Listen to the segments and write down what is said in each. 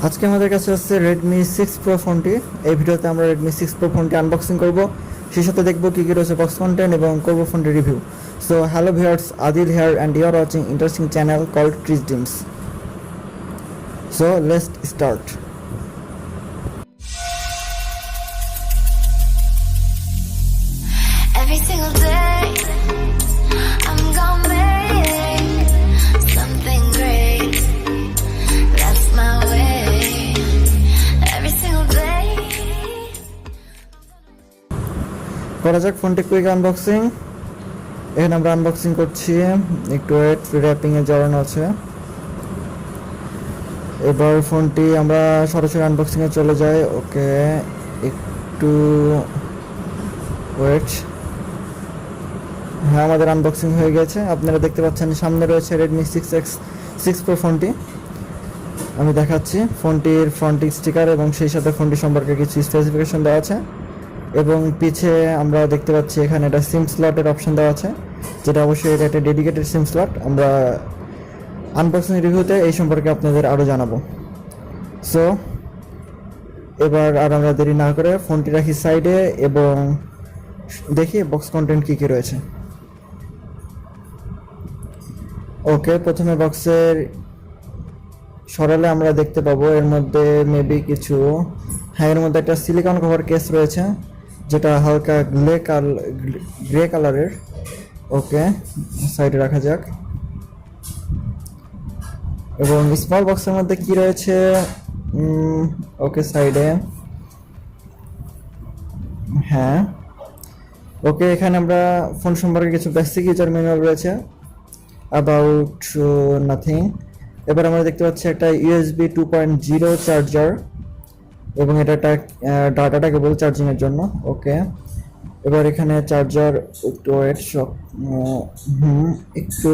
আজকে আমাদের কাছে আছে রেডমি 6 প্রো ফোনটি। এই ভিডিওতে আমরা রেডমি 6 প্রো ফোনটি আনবক্সিং করব, সেই সাথে দেখবো কী কী রয়েছে বক্স কন্টেন্ট এবং করবো ফোনটি review. So hello viewers, Adil here and you are watching interesting channel called Trees Dreams. So let's start. Every single day, I'm gonna make something great. That's my way. Every single day. করা যাক ফোনটি quick unboxing. এখানে আমরা unboxing করছি, একটু wait, র্যাপিংয়ে জড়ানো আছে। এবার ফোনটি আমরা সরাসরি আনবক্সিংয়ে চলে যাই। ওকে, একটু ওয়েট। হ্যাঁ, আমাদের আনবক্সিং হয়ে গেছে। আপনারা দেখতে পাচ্ছেন সামনে রয়েছে রেডমি 6 প্রো ফোনটি। আমি দেখাচ্ছি ফোনটির ফ্রন্ট স্টিকার এবং সেই সাথে ফোনটি সম্পর্কে কিছু স্পেসিফিকেশন দেওয়া আছে। এবং পিছে আমরা দেখতে পাচ্ছি এখানে একটা সিম স্লটের অপশন দেওয়া আছে, যেটা অবশ্যই এটা একটা ডেডিকেটেড সিম স্লট। আমরা আনবক্সিং রিভিউতে এই সম্পর্কে আপনাদের আরও জানাবো। সো এবার আর আমরা দেরি না করে ফোনটি রাখি সাইডে এবং দেখি বক্স কন্টেন্ট কী কী রয়েছে। ওকে, প্রথমে বক্সের সরালে আমরা দেখতে পাবো এর মধ্যে মেবি কিছু, হ্যাঁ, এর মধ্যে একটা সিলিকন কভার কেস রয়েছে যেটা হালকা গ্রে কালারের। ওকে, সাইডে রাখা যাক। এবং স্মল বক্সের মধ্যে কি রয়েছে, ওকে, সাইডে, হ্যাঁ। ওকে, এখানে আমরা ফোন সম্পর্কে কিছু বেসিক ইউজার ম্যানুয়াল রয়েছে, অ্যাবাউট নাথিং। এবার আমরা দেখতে পাচ্ছি একটা ইউএসবি 2.0 চার্জার এবং এটা একটা ডাটাটা কেবল চার্জিংয়ের জন্য। ওকে, এবার এখানে চার্জার, একটু ওয়েট, সব একটু।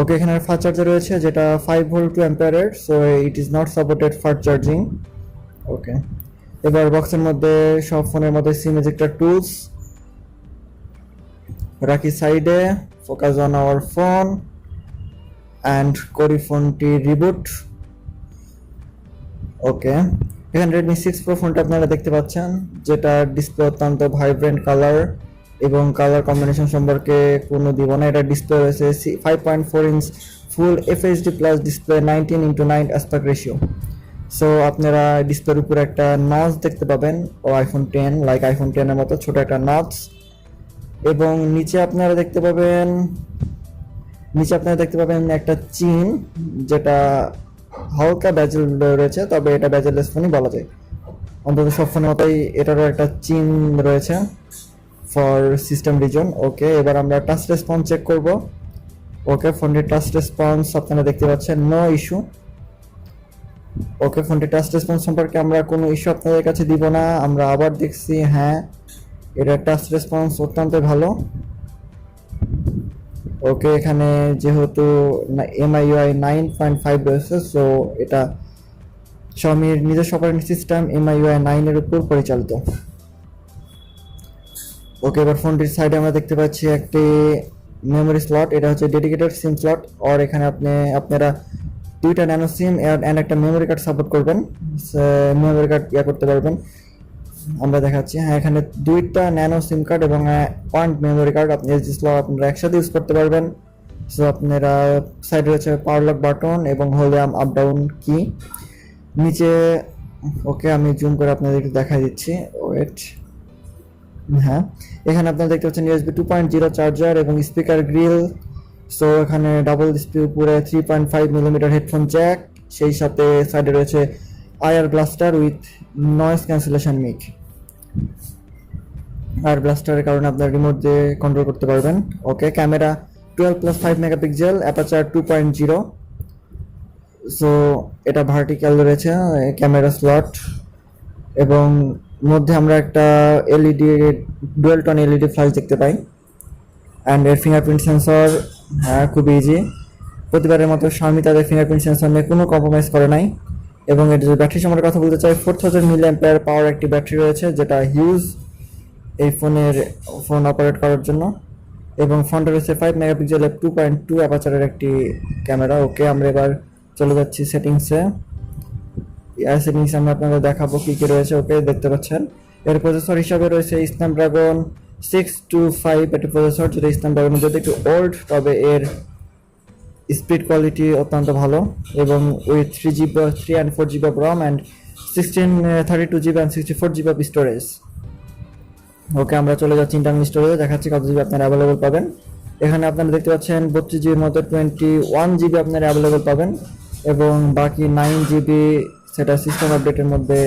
ওকে, এখানে ফাস্ট চার্জার রয়েছে যেটা 5 ভোল্ট 2 অ্যাম্পিয়ারের, so it is not supported fast charging. Okay, এবার বক্সের মধ্যে সব ফোনের মধ্যে সিম এজেক্টর টুলস রাখি সাইডে। Focus on our phone and করি ফোনটি রিবুট। ওকে, এখানে রেডমি 6 প্রো ফোনটা আপনারা দেখতে পাচ্ছেন, যেটা ডিসপ্লে অত্যন্ত ভাইব্রেন্ট কালার এবং কালার কম্বিনেশন সম্পর্কে কোনো দিব না। এটা ডিসপ্লে রয়েছে 5.4 ইঞ্চ ফুল FHD plus display, 19:9 aspect ratio. So আপনারা ডিসপ্লের উপরে একটা নচ দেখতে পাবেন, ও আইফোন 10, লাইক আইফোন 10-এর মতো ছোট একটা নচ। এবং নিচে আপনারা দেখতে পাবেন একটা চিন, যেটা হালকা ব্যাজেল রয়েছে, তবে এটা ব্যাজেললেস ফোনই বলা যায়। অন্তত সব ফোনের মতোই এটারও একটা চিন রয়েছে ফর সিস্টেম রিজন। ওকে, এবার আমরা টাচ রেসপন্স চেক করব। ওকে, ফোনটির টাচ রেসপন্স আপনারা দেখতে পাচ্ছেন, নো ইস্যু। ওকে, ফোনটির টাচ রেসপন্স সম্পর্কে আমরা কোনো ইস্যু আপনাদের কাছে দিব না। আমরা আবার দেখছি, হ্যাঁ, এটার টাচ রেসপন্স অত্যন্ত ভালো। ওকে, এখানে যেহেতু MIUI 9.5 রয়েছে, সো এটা Xiaomiর নিজস্ব অপারেটিং সিস্টেম MIUI 9-এর উপর পরিচালিত। ওকে, এবার ফোনটির সাইডে আমরা দেখতে পাচ্ছি একটি মেমোরি স্লট, এটা হচ্ছে ডেডিকেটেড সিম স্লট। আর এখানে আপনারা দুইটা ন্যানো সিম অ্যান্ড একটা মেমোরি কার্ড সাপোর্ট করবেন, মেমোরি কার্ড করতে পারবেন। আমরা দেখাচ্ছি, হ্যাঁ, এখানে দুইটা ন্যানো সিম কার্ড এবং ওয়ান মেমোরি কার্ড আপনি এসডি স্লট আপনারা একসাথে ইউজ করতে পারবেন। সো আপনারা সাইডে রয়েছে পাওয়ার লক বাটন এবং ভলিউম আপ ডাউন কি নিচে। ওকে, আমি জুম করে আপনাদেরকে দেখা দিচ্ছি, ওয়েট। হ্যাঁ, এখানে আপনারা দেখতে পাচ্ছেন ইউএসবি 2.0 চার্জার এবং স্পিকার গ্রিল। সো এখানে ডাবল ডিসপ্লে উপরে 3.5 মিলিমিটার হেডফোন জ্যাক, সেই সাথে সাইডে রয়েছে আয়ার ব্লাস্টার উইথ নয়েজ ক্যান্সেলেশন মিক। আর ব্লাস্টারের কারণে আপনার রিমোট দিয়ে কন্ট্রোল করতে পারবেন। ওকে, ক্যামেরা 12+5 মেগাপিক্সেল, অ্যাপারচার 2.0। সো এটা ভার্টিক্যাল রয়েছে ক্যামেরা স্লট এবং মধ্যে আমরা একটা LED dual tone LED flash দেখতে পাই। অ্যান্ড এর ফিঙ্গারপ্রিন্ট সেন্সর, হ্যাঁ, খুব ইজি। প্রতিবারের মতো Xiaomi তাদের ফিঙ্গারপ্রিন্ট সেন্সর নিয়ে কোনো কম্প্রোমাইজ করে নাই। এবং এর যে ব্যাটারি সম্পর্কে কথা বলতে চাই, 4000 mAh পাওয়ার একটি ব্যাটারি রয়েছে, যেটা হিউজ এই ফোন অপারেট করার জন্য। এবং ফ্রন্টে রয়েছে 5 মেগাপিক্সেলের 2.2 অ্যাপারচারের একটি ক্যামেরা। ওকে, আমরা এবার চলে যাচ্ছি সেটিংসে। সেটিংস আমি আপনাদের দেখাবো কী কী রয়েছে। ওকে, দেখতে পাচ্ছেন এর প্রসেসর হিসাবে রয়েছে স্ন্যাপড্রাগন 625, একটি প্রসেসর যেটা স্ন্যাপড্রাগনের যদি একটু ওল্ড, তবে এর স্পিড কোয়ালিটি অত্যন্ত ভালো এবং with 3 GB 3 and 4 GB of RAM and 32 GB and 64 GB of storage. Okay, আমরা চলে যাচ্ছি ইন্টারনাল স্টোরেজে, দেখাচ্ছি কত জিবি আপনারা অ্যাভেলেবল পাবেন। এখানে আপনারা দেখতে পাচ্ছেন 32 GB মতো 21 GB আপনারা অ্যাভেলেবল পাবেন এবং বাকি 9 GB সেটা সিস্টেম আপডেটের মধ্যে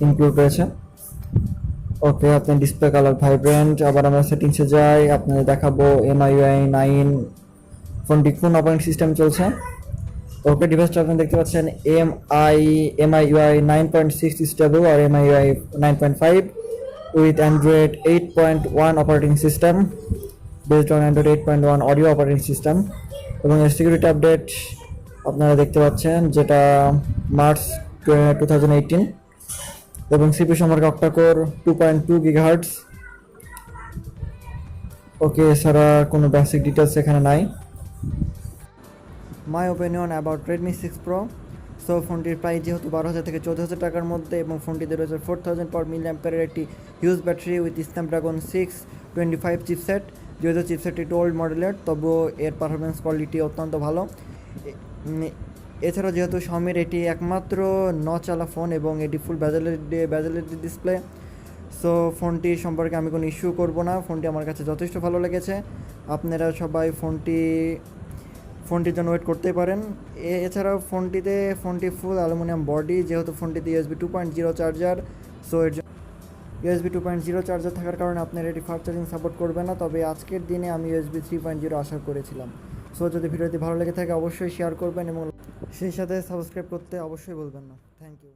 ইনক্লুড রয়েছে। ওকে, আপনার ডিসপ্লে কালার ভাইব্রেন্ট। আবার আমরা সেটিংসে যাই, আপনাদের দেখাবো MIUI 9 ফোনটি কোন অপারেটিং সিস্টেম চলছে। ওকে, ডিভাইসটা আপনি দেখতে পাচ্ছেন MIUI 9.6 স্টেবল আর MIUI 9.5 with Android 8.1 operating system based on Android 8.1 audio operating system এবং এর সিকিউরিটি আপডেট আপনারা দেখতে পাচ্ছেন যেটা মার্চ 2018 এবং সিপিইউ সম্পর্কে অক্টাকোর 2.2 GHz। ওকে, এছাড়া কোনো বেসিক ডিটেলস এখানে নাই। My opinion about Redmi 6 pro. So ফোনটির প্রাইস যেহেতু 12,000 থেকে 14,000 টাকার মধ্যে এবং ফোনটিতে রয়েছে 4000 mAh একটি huge battery with Snapdragon 625 chipset. যেহেতু চিপসেটটি একটু ওল্ড মডেলের, তবুও এর পারফরমেন্স কোয়ালিটি অত্যন্ত ভালো। এছাড়াও যেহেতু শাওমির এটি একমাত্র নচালা ফোন এবং এটি ফুল ব্যাজেলের ডিসপ্লে, সো ফোনটি সম্পর্কে আমি কোনো ইস্যু করব না। ফোনটি আমার কাছে যথেষ্ট ভালো লেগেছে। আপনারা সবাই ফোনটির জন্য ওয়েট করতে পারেন। এছাড়াও ফোনটি ফুল অ্যালুমিনিয়াম বডি, যেহেতু ফোনটিতে USB 2.0 চার্জার, সো এর জন্য USB 2.0 চার্জার থাকার কারণে আপনার এটি ফাস্ট চার্জিং সাপোর্ট করবে না, তবে আজকের দিনে আমি USB 3.0 আশা করেছিলাম। সো যদি ভিডিওটি ভালো লেগে থাকে অবশ্যই শেয়ার করবেন এবং সেই সাথে সাবস্ক্রাইব করতে অবশ্যই বলবেন না। Thank you.